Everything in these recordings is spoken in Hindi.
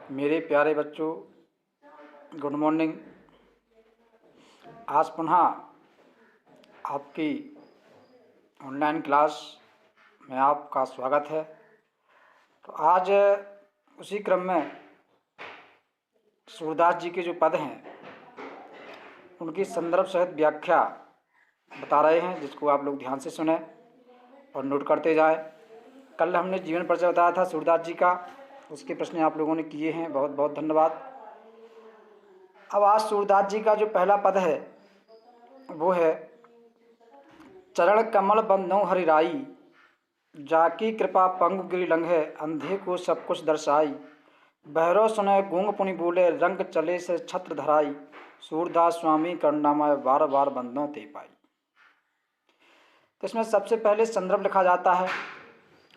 मेरे प्यारे बच्चों, गुड मॉर्निंग। आज पुनः आपकी ऑनलाइन क्लास में आपका स्वागत है। तो आज उसी क्रम में सूरदास जी के जो पद हैं उनकी संदर्भ सहित व्याख्या बता रहे हैं, जिसको आप लोग ध्यान से सुने और नोट करते जाएं। कल हमने जीवन परिचय बताया था सूरदास जी का, उसके प्रश्न आप लोगों ने किए हैं, बहुत बहुत धन्यवाद। अब आज सूरदास जी का जो पहला पद है वो है, चरण कमल बंधो हरिराई, जाकी कृपा पंगु गिरि लंघे, अंधे को सब कुछ दर्शाई, बहरो सुने गूंग पुनि बोले, रंग चले से छत्र धराई, सूरदास स्वामी करनामा बार बार बंधों ते पाई। तो इसमें सबसे पहले संदर्भ लिखा जाता है।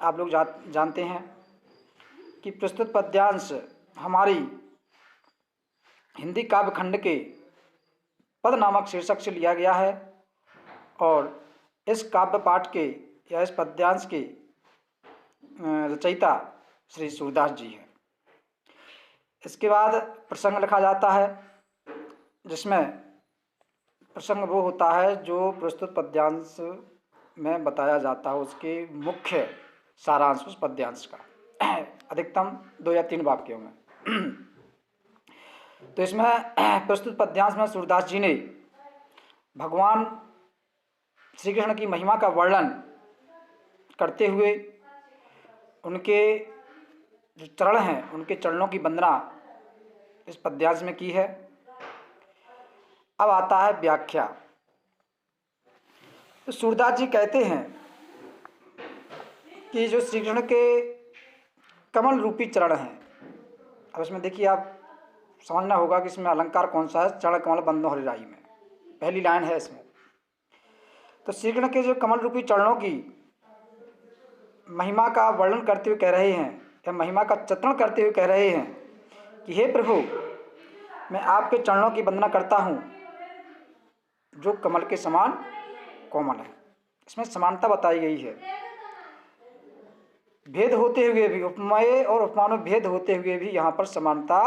आप लोग जानते हैं कि प्रस्तुत पद्यांश हमारी हिंदी काव्य खंड के पद नामक शीर्षक से लिया गया है और इस काव्य पाठ के या इस पद्यांश के रचयिता श्री सूरदास जी हैं। इसके बाद प्रसंग लिखा जाता है, जिसमें प्रसंग वो होता है जो प्रस्तुत पद्यांश में बताया जाता है, उसके मुख्य सारांश उस पद्यांश का, अधिकतम 2 या 3 वाक्यों में। तो इसमें प्रस्तुत पद्यांश में सूरदास जी ने भगवान श्री कृष्ण की महिमा का वर्णन करते हुए उनके जो चरण हैं उनके चरणों की वंदना इस पद्यांश में की है। अब आता है व्याख्या। तो सूरदास जी कहते हैं कि जो श्री कृष्ण के कमल रूपी चरण हैं, अब इसमें देखिए आप समझना होगा कि इसमें अलंकार कौन सा है। चरण कमल बंधो हरिराई में पहली लाइन है इसमें। तो श्री कृष्ण के जो कमल रूपी चरणों की महिमा का वर्णन करते हुए कह रहे हैं या महिमा का चित्रण करते हुए कह रहे हैं कि हे प्रभु, मैं आपके चरणों की वंदना करता हूँ जो कमल के समान कोमल है। इसमें समानता बताई गई है, भेद होते हुए भी, उपमेय और उपमान में भेद होते हुए भी यहाँ पर समानता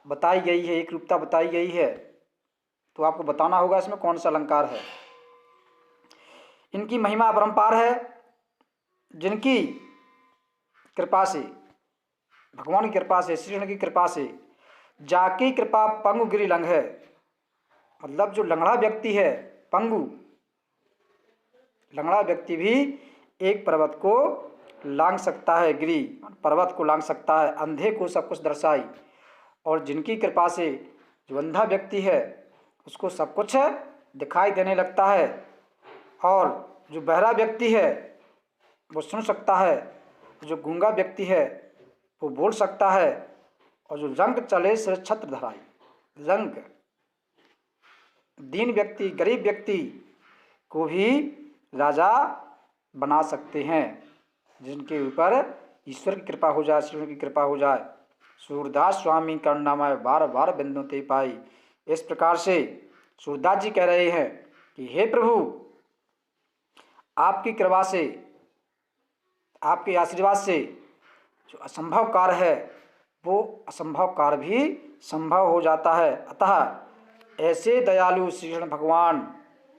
बताई गई है, एक रूपता बताई गई है। तो आपको बताना होगा इसमें कौन सा अलंकार है। इनकी महिमा अपरंपार है, जिनकी कृपा से, भगवान की कृपा से, श्री कृष्ण की कृपा से, जाकी कृपा पंगु गिरि लंघे, मतलब जो लंगड़ा व्यक्ति है, पंगु लंगड़ा व्यक्ति भी एक पर्वत को लांघ सकता है, गिरि पर्वत को लांघ सकता है, अंधे को सब कुछ दर्शाई, और जिनकी कृपा से जो अंधा व्यक्ति है उसको सब कुछ दिखाई देने लगता है, और जो बहरा व्यक्ति है वो सुन सकता है, जो गूंगा व्यक्ति है वो बोल सकता है, और जो रंग चले से छत्र धराई, रंग दीन व्यक्ति, गरीब व्यक्ति को भी राजा बना सकते हैं, जिनके ऊपर ईश्वर की कृपा हो जाए, श्री की कृपा हो जाए। सूरदास स्वामी करनामा बार बार बिंदु ते पाई। इस प्रकार से सूरदास जी कह रहे हैं कि हे प्रभु, आपकी कृपा से, आपके आशीर्वाद से जो असंभव कार्य है वो असंभव कार्य भी संभव हो जाता है। अतः ऐसे दयालु श्री कृष्ण भगवान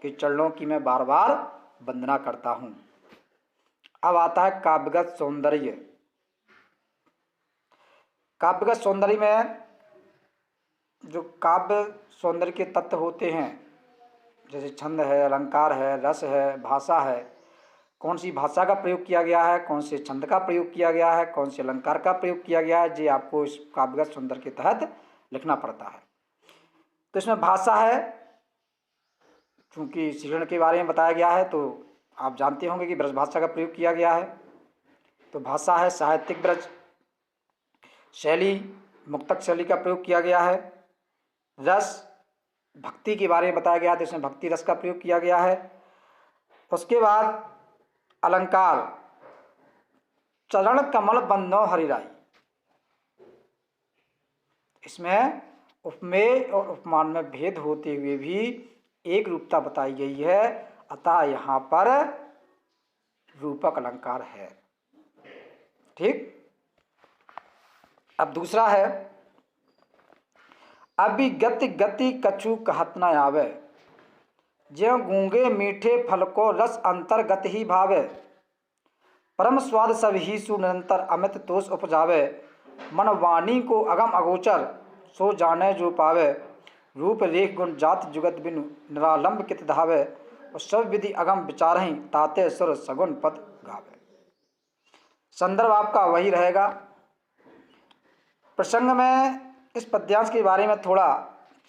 के चरणों की मैं बार बार वंदना करता हूँ। अब आता है काव्यगत सौंदर्य। काव्यगत सौंदर्य में जो काव्य सौंदर्य के तत्व होते हैं, जैसे छंद है, अलंकार है, रस है, भाषा है, कौन सी भाषा का प्रयोग किया गया है, कौन से छंद का प्रयोग किया गया है, कौन से अलंकार का प्रयोग किया गया है, ये आपको इस काव्यगत सौंदर्य के तहत लिखना पड़ता है। तो इसमें भाषा है, चूँकि श्री कृष्ण के बारे में बताया गया है तो आप जानते होंगे कि ब्रज भाषा का प्रयोग किया गया है। तो भाषा है साहित्यिक ब्रज, शैली मुक्तक शैली का प्रयोग किया गया है। रस भक्ति के बारे में बताया गया है तो इसमें भक्ति रस का प्रयोग किया गया है। उसके बाद अलंकार, चरण कमल बंधो हरिराई, इसमें उपमेय और उपमान में भेद होते हुए भी एक रूपता बताई गई है, अतः यहाँ पर रूपक अलंकार है। ठीक। अब दूसरा है अभी गति गति कछु कहत न आवे, ज्यों गूंगे मीठे फल को रस अंतर्गत ही भावे। परम स्वाद सब ही सु निरंतर अमित तोष उपजावे, मन वाणी को अगम अगोचर सो जाने जो पावे। रूप रेख गुण जात जुगत बिनु निरालंब कित धावे, और सब विधि अगम विचारहि ताते सुर सगुन पद गावे। संदर्भ आपका वही रहेगा। प्रसंग में इस पद्यांश के बारे में थोड़ा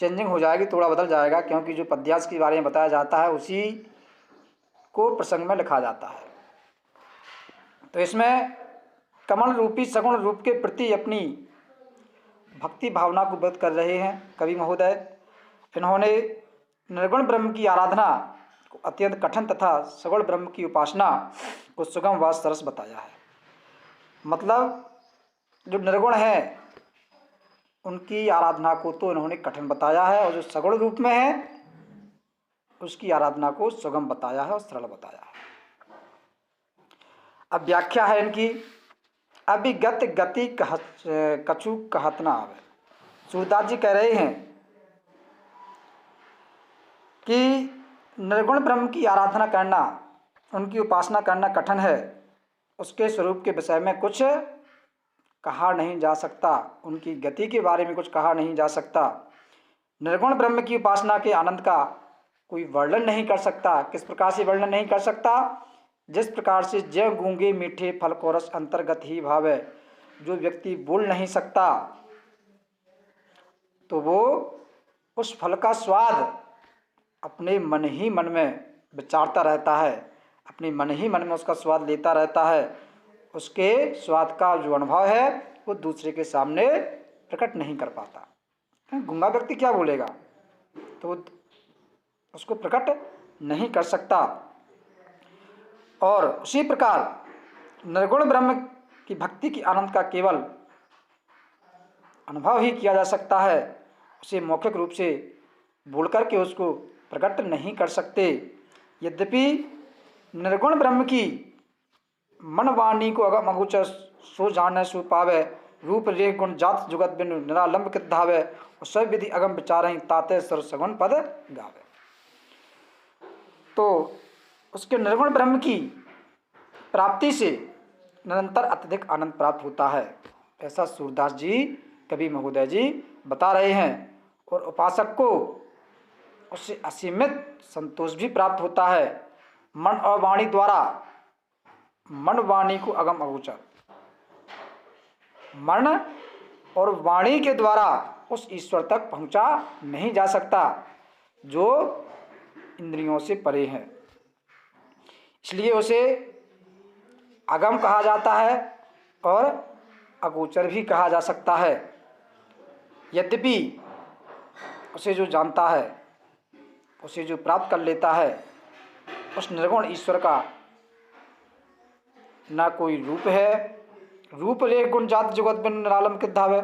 चेंजिंग हो जाएगी, थोड़ा बदल जाएगा, क्योंकि जो पद्यांश के बारे में बताया जाता है उसी को प्रसंग में लिखा जाता है। तो इसमें कमल रूपी सगुण रूप के प्रति अपनी भक्ति भावना को व्यक्त कर रहे हैं कवि महोदय। इन्होंने निर्गुण ब्रह्म की आराधना को अत्यंत कठिन तथा सगुण ब्रह्म की उपासना को सुगम व सरस बताया है। मतलब जो निर्गुण है उनकी आराधना को तो इन्होंने कठिन बताया है, और जो सगुण रूप में है उसकी आराधना को सुगम बताया है और सरल बताया है। अब व्याख्या है इनकी। अभिगत गति कछु कहत ना आवे। सूरदास जी कह रहे हैं कि निर्गुण ब्रह्म की आराधना करना, उनकी उपासना करना कठिन है। उसके स्वरूप के विषय में कुछ कहा नहीं जा सकता, उनकी गति के बारे में कुछ कहा नहीं जा सकता। निर्गुण ब्रह्म की उपासना के आनंद का कोई वर्णन नहीं कर सकता। किस प्रकार से वर्णन नहीं कर सकता? जिस प्रकार से ज्यों गूंगे मीठे फल को रस अंतर्गत ही भावे। जो व्यक्ति बोल नहीं सकता तो वो उस फल का स्वाद अपने मन ही मन में विचारता रहता है, अपने मन ही मन में उसका स्वाद लेता रहता है। उसके स्वाद का जो अनुभव है वो दूसरे के सामने प्रकट नहीं कर पाता। गूंगा व्यक्ति क्या बोलेगा, तो उसको प्रकट नहीं कर सकता। और उसी प्रकार निर्गुण ब्रह्म की भक्ति की आनंद का केवल अनुभव ही किया जा सकता है, उसे मौखिक रूप से बोल करके उसको प्रकट नहीं कर सकते। यद्यपि निर्गुण ब्रह्म की मन वाणी को अगम अगोचर सो जाने सो पावे। रूप रेख गुण जात जुगत बिनु निरालंब कृत धावे, और सब विधि अगम विचारहि ताते सुर सगुन पद गावे। तो उसके निर्गुण ब्रह्म की प्राप्ति से निरंतर अत्यधिक आनंद प्राप्त होता है, ऐसा सूरदास जी कवि महोदय जी बता रहे हैं। और उपासक को उससे असीमित संतोष भी प्राप्त होता है। मन और वाणी द्वारा, मन वाणी को अगम अगोचर, मन और वाणी के द्वारा उस ईश्वर तक पहुंचा नहीं जा सकता जो इंद्रियों से परे है। इसलिए उसे अगम कहा जाता है और अगोचर भी कहा जा सकता है। यद्यपि उसे जो जानता है, उसे जो प्राप्त कर लेता है, उस निर्गुण ईश्वर का ना कोई रूप है। रूप रेख गुण जात जुगत बिनु निरालंब कृत धावे।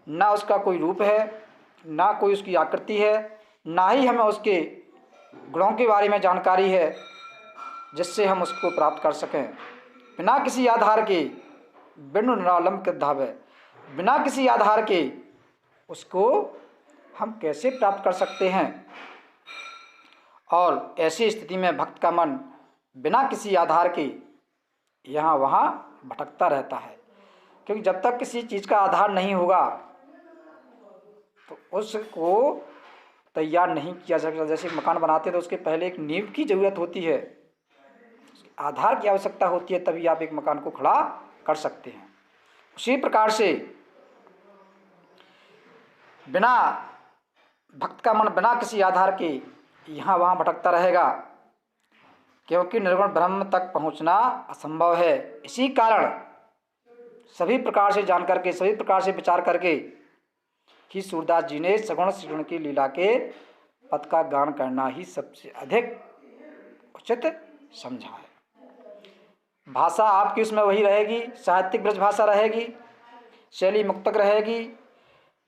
ना उसका कोई रूप है, ना कोई उसकी आकृति है, ना ही हमें उसके गुणों के बारे में जानकारी है जिससे हम उसको प्राप्त कर सकें। बिना किसी आधार के बिनु निरालंब कृत धावे, बिना किसी आधार के उसको हम कैसे प्राप्त कर सकते हैं। और ऐसी स्थिति में भक्त का मन बिना किसी आधार के यहाँ वहाँ भटकता रहता है, क्योंकि जब तक किसी चीज़ का आधार नहीं होगा तो उसको तैयार नहीं किया जा सकता। जैसे मकान बनाते तो उसके पहले एक नींव की ज़रूरत होती है, आधार की आवश्यकता होती है, तभी आप एक मकान को खड़ा कर सकते हैं। उसी प्रकार से बिना भक्त का मन बिना किसी आधार के यहाँ वहाँ भटकता रहेगा, क्योंकि निर्गुण ब्रह्म तक पहुँचना असंभव है। इसी कारण सभी प्रकार से जान करके, सभी प्रकार से विचार करके ही सूरदास जी ने सगुण श्रीगुण की लीला के पद का गान करना ही सबसे अधिक उचित समझा है। भाषा आपकी उसमें वही रहेगी, साहित्यिक ब्रज भाषा रहेगी, शैली मुक्तक रहेगी।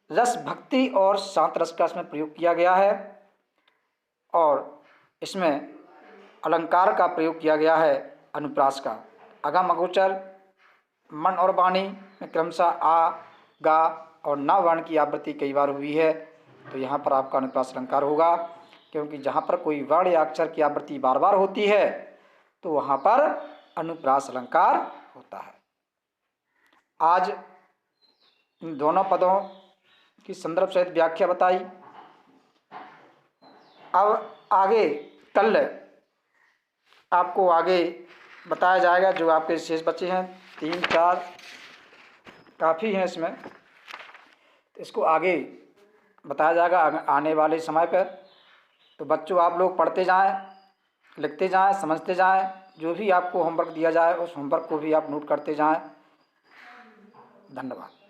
रस भक्ति और शांत रस का इसमें प्रयोग किया गया है, और इसमें अलंकार का प्रयोग किया गया है, अनुप्रास का। अगम अगोचर मन और वाणी में क्रमशः आ गा और न वर्ण की आवृत्ति कई बार हुई है तो यहाँ पर आपका अनुप्रास अलंकार होगा, क्योंकि जहाँ पर कोई वर्ण या अक्षर की आवृत्ति बार बार होती है तो वहाँ पर अनुप्रास अलंकार होता है। आज इन दोनों पदों की संदर्भ सहित व्याख्या बताई। अब आगे कल आपको आगे बताया जाएगा जो आपके शेष बचे हैं 3-4 काफ़ी हैं इसमें, इसको आगे बताया जाएगा आने वाले समय पर। तो बच्चों आप लोग पढ़ते जाएं, लिखते जाएं, समझते जाएं, जो भी आपको होमवर्क दिया जाए उस होमवर्क को भी आप नोट करते जाएं। धन्यवाद।